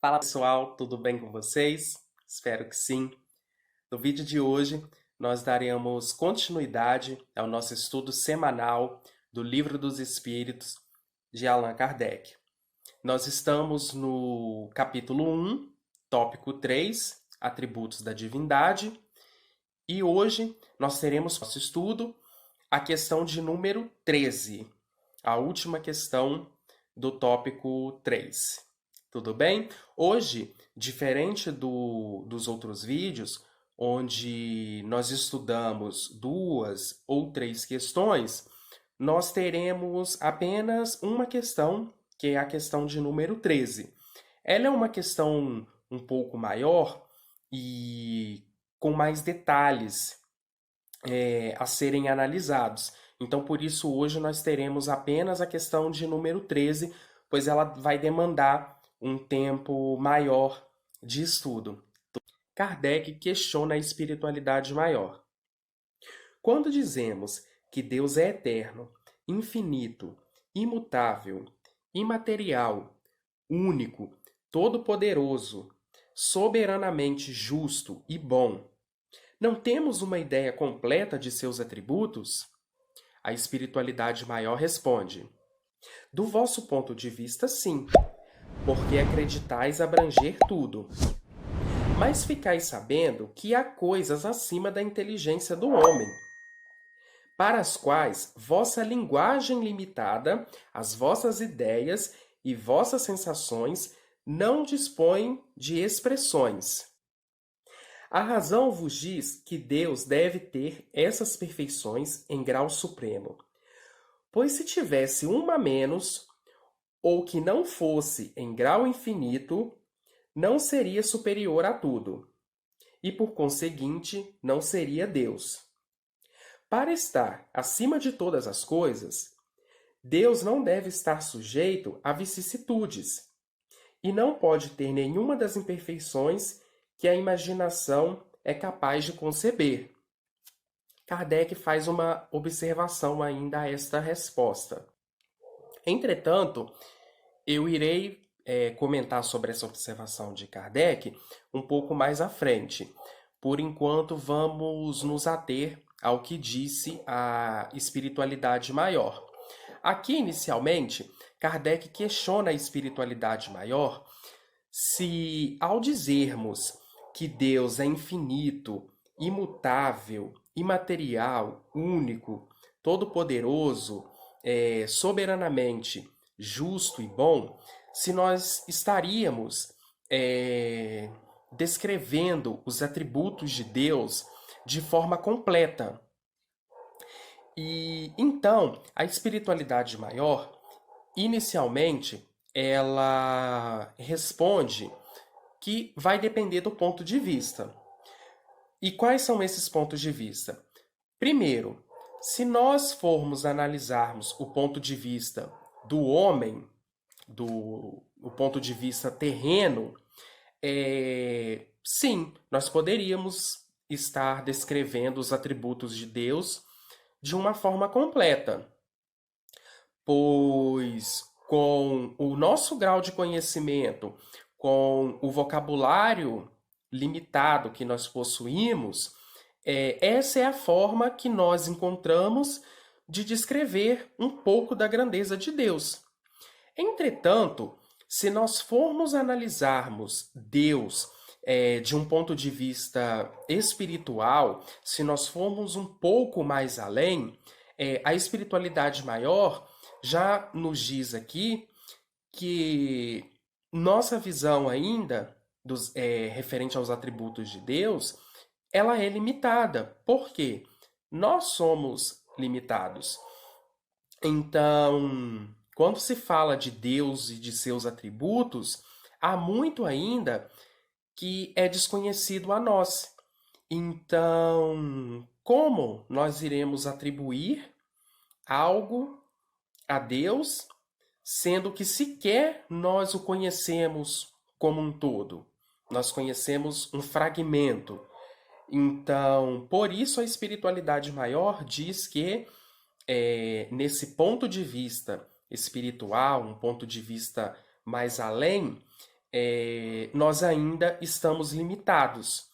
Fala pessoal, tudo bem com vocês? Espero que sim. No vídeo de hoje, nós daremos continuidade ao nosso estudo semanal do Livro dos Espíritos de Allan Kardec. Nós estamos no capítulo 1, tópico 3, Atributos da Divindade, e hoje nós teremos nosso estudo a questão de número 13, a última questão do tópico 3. Tudo bem? Hoje, diferente dos outros vídeos, onde nós estudamos 2 ou 3 questões, nós teremos apenas uma questão, que é a questão de número 13. Ela é uma questão um pouco maior e com mais detalhes a serem analisados. Então, por isso, hoje nós teremos apenas a questão de número 13, pois ela vai demandar um tempo maior de estudo. Kardec questiona a espiritualidade maior. Quando dizemos que Deus é eterno, infinito, imutável, imaterial, único, todo-poderoso, soberanamente justo e bom, não temos uma ideia completa de seus atributos? A espiritualidade maior responde: do vosso ponto de vista, sim, porque acreditais abranger tudo. Mas ficais sabendo que há coisas acima da inteligência do homem, para as quais vossa linguagem limitada, as vossas ideias e vossas sensações não dispõem de expressões. A razão vos diz que Deus deve ter essas perfeições em grau supremo. Pois se tivesse uma a menos, ou que não fosse em grau infinito, não seria superior a tudo, e por conseguinte não seria Deus. Para estar acima de todas as coisas, Deus não deve estar sujeito a vicissitudes, e não pode ter nenhuma das imperfeições que a imaginação é capaz de conceber. Kardec faz uma observação ainda a esta resposta. Entretanto, eu irei comentar sobre essa observação de Kardec um pouco mais à frente. Por enquanto, vamos nos ater ao que disse a espiritualidade maior. Aqui, inicialmente, Kardec questiona a espiritualidade maior se, ao dizermos que Deus é infinito, imutável, imaterial, único, todo-poderoso, soberanamente justo e bom, se nós estaríamos descrevendo os atributos de Deus de forma completa. E então, a espiritualidade maior, inicialmente, ela responde que vai depender do ponto de vista. E quais são esses pontos de vista? Primeiro, se nós formos analisarmos o ponto de vista do homem, o ponto de vista terreno, sim, nós poderíamos estar descrevendo os atributos de Deus de uma forma completa, pois com o nosso grau de conhecimento, com o vocabulário limitado que nós possuímos, essa é a forma que nós encontramos de descrever um pouco da grandeza de Deus. Entretanto, se nós formos analisarmos Deus de um ponto de vista espiritual, se nós formos um pouco mais além, a espiritualidade maior já nos diz aqui que nossa visão ainda referente aos atributos de Deus, ela é limitada. Por quê? Nós somos limitados. Então, quando se fala de Deus e de seus atributos, há muito ainda que é desconhecido a nós. Então, como nós iremos atribuir algo a Deus, sendo que sequer nós o conhecemos como um todo? Nós conhecemos um fragmento. Então, por isso a espiritualidade maior diz que, nesse ponto de vista espiritual, um ponto de vista mais além, nós ainda estamos limitados.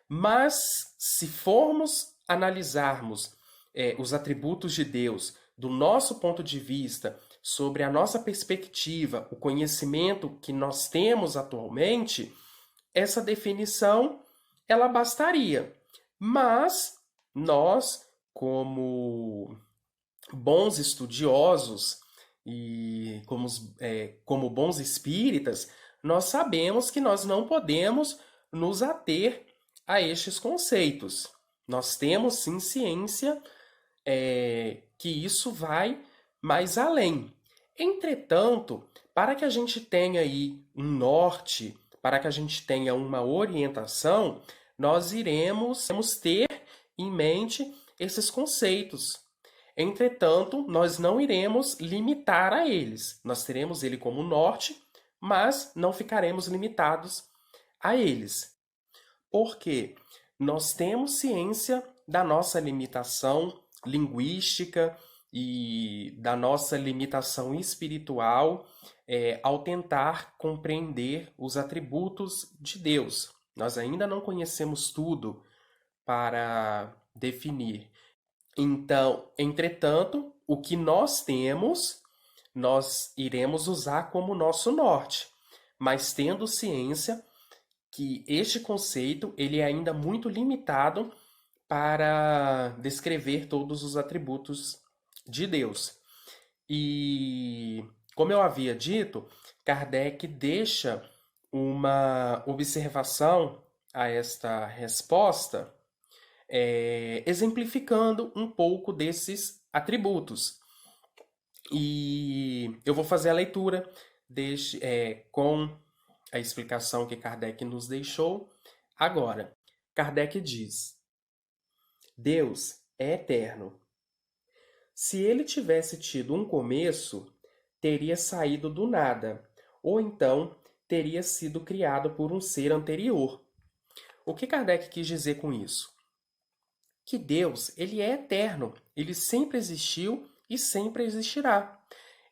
Mas, se formos analisarmos os atributos de Deus do nosso ponto de vista, sobre a nossa perspectiva, o conhecimento que nós temos atualmente, essa definição ela bastaria. Mas nós, como bons estudiosos e como bons espíritas, nós sabemos que nós não podemos nos ater a estes conceitos. Nós temos sim ciência que isso vai mais além. Entretanto, para que a gente tenha aí um norte, para que a gente tenha uma orientação, nós iremos ter em mente esses conceitos. Entretanto, nós não iremos limitar a eles. Nós teremos ele como norte, mas não ficaremos limitados a eles. Porque nós temos ciência da nossa limitação linguística e da nossa limitação espiritual ao tentar compreender os atributos de Deus. Nós ainda não conhecemos tudo para definir. Então, entretanto, o que nós temos, nós iremos usar como nosso norte, mas tendo ciência que este conceito ele é ainda muito limitado para descrever todos os atributos de Deus. E, como eu havia dito, Kardec deixa uma observação a esta resposta, exemplificando um pouco desses atributos. E eu vou fazer a leitura com a explicação que Kardec nos deixou agora. Kardec diz: Deus é eterno. Se ele tivesse tido um começo, teria saído do nada, ou então teria sido criado por um ser anterior. O que Kardec quis dizer com isso? Que Deus, ele é eterno, ele sempre existiu e sempre existirá.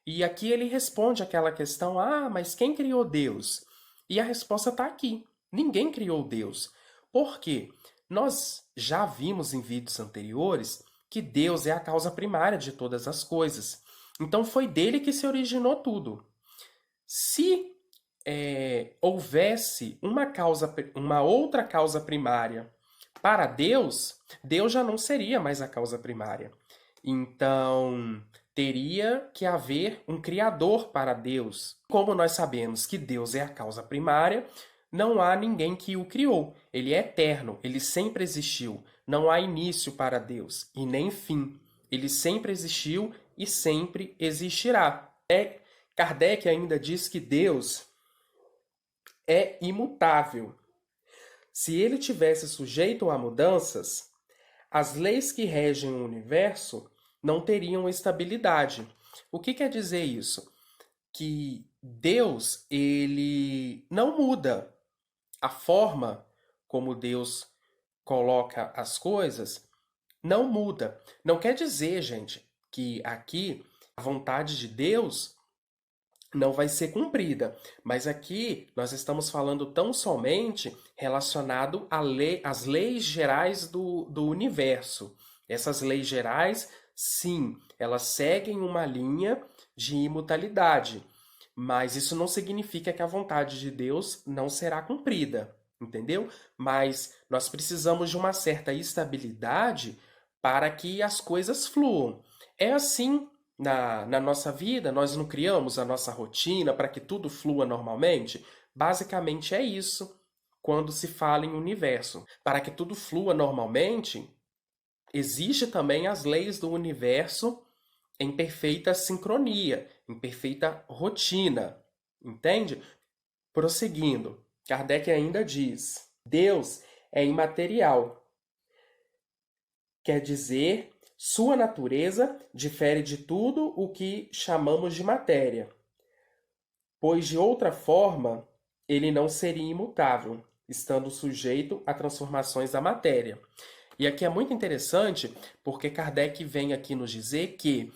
E aqui ele responde aquela questão: mas quem criou Deus? E a resposta está aqui: ninguém criou Deus. Por quê? Nós já vimos em vídeos anteriores que Deus é a causa primária de todas as coisas. Então foi dele que se originou tudo. Se houvesse uma outra causa primária para Deus, Deus já não seria mais a causa primária. Então, teria que haver um criador para Deus. Como nós sabemos que Deus é a causa primária, não há ninguém que o criou. Ele é eterno, ele sempre existiu. Não há início para Deus e nem fim. Ele sempre existiu e sempre existirá. Kardec ainda diz que Deus é imutável. Se ele tivesse sujeito a mudanças, as leis que regem o universo não teriam estabilidade. O que quer dizer isso? Que Deus, ele não muda. A forma como Deus coloca as coisas não muda. Não quer dizer, gente, que aqui a vontade de Deus não vai ser cumprida. Mas aqui nós estamos falando tão somente relacionado às leis gerais do universo. Essas leis gerais, sim, elas seguem uma linha de imutabilidade. Mas isso não significa que a vontade de Deus não será cumprida, entendeu? Mas nós precisamos de uma certa estabilidade para que as coisas fluam. É assim na nossa vida, nós não criamos a nossa rotina para que tudo flua normalmente? Basicamente é isso quando se fala em universo. Para que tudo flua normalmente, existe também as leis do universo em perfeita sincronia, em perfeita rotina, entende? Prosseguindo, Kardec ainda diz: Deus é imaterial. Quer dizer, sua natureza difere de tudo o que chamamos de matéria, pois de outra forma ele não seria imutável, estando sujeito a transformações da matéria. E aqui é muito interessante porque Kardec vem aqui nos dizer que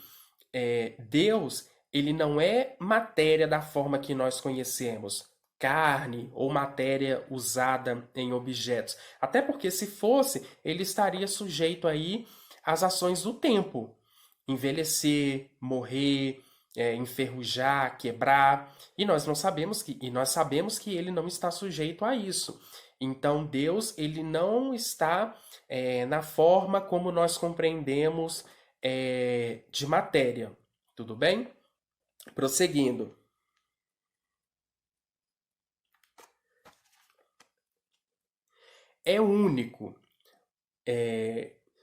Deus ele não é matéria da forma que nós conhecemos. carne ou matéria usada em objetos. Até porque se fosse, ele estaria sujeito aí às ações do tempo. Envelhecer, morrer, enferrujar, quebrar, e nós sabemos que ele não está sujeito a isso. Então Deus ele não está na forma como nós compreendemos de matéria. Tudo bem? Prosseguindo. É único.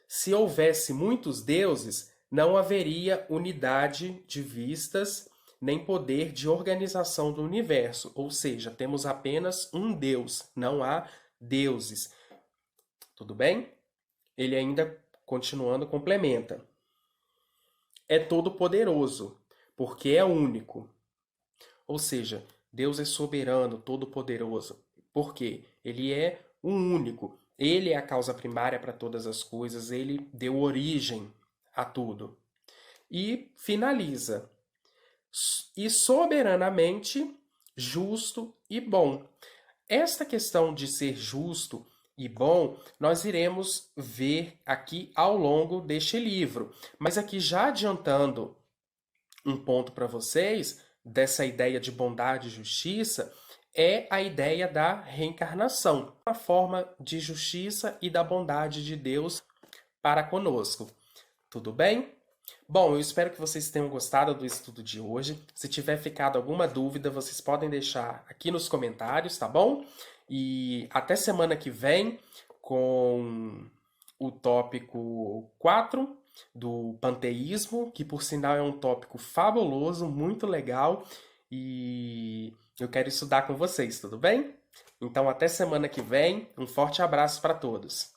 Se houvesse muitos deuses, não haveria unidade de vistas nem poder de organização do universo. Ou seja, temos apenas um Deus, não há deuses. Tudo bem? Ele ainda, continuando, complementa. É todo-poderoso, porque é único. Ou seja, Deus é soberano, todo-poderoso. Por quê? Ele é o único. Ele é a causa primária para todas as coisas, ele deu origem a tudo. E finaliza. E soberanamente justo e bom. Esta questão de ser justo e bom, nós iremos ver aqui ao longo deste livro. Mas aqui já adiantando um ponto para vocês, dessa ideia de bondade e justiça, é a ideia da reencarnação, uma forma de justiça e da bondade de Deus para conosco. Tudo bem? Bom, eu espero que vocês tenham gostado do estudo de hoje. Se tiver ficado alguma dúvida, vocês podem deixar aqui nos comentários, tá bom? E até semana que vem com o tópico 4 do panteísmo, que por sinal é um tópico fabuloso, muito legal, e eu quero estudar com vocês, tudo bem? Então até semana que vem, um forte abraço para todos.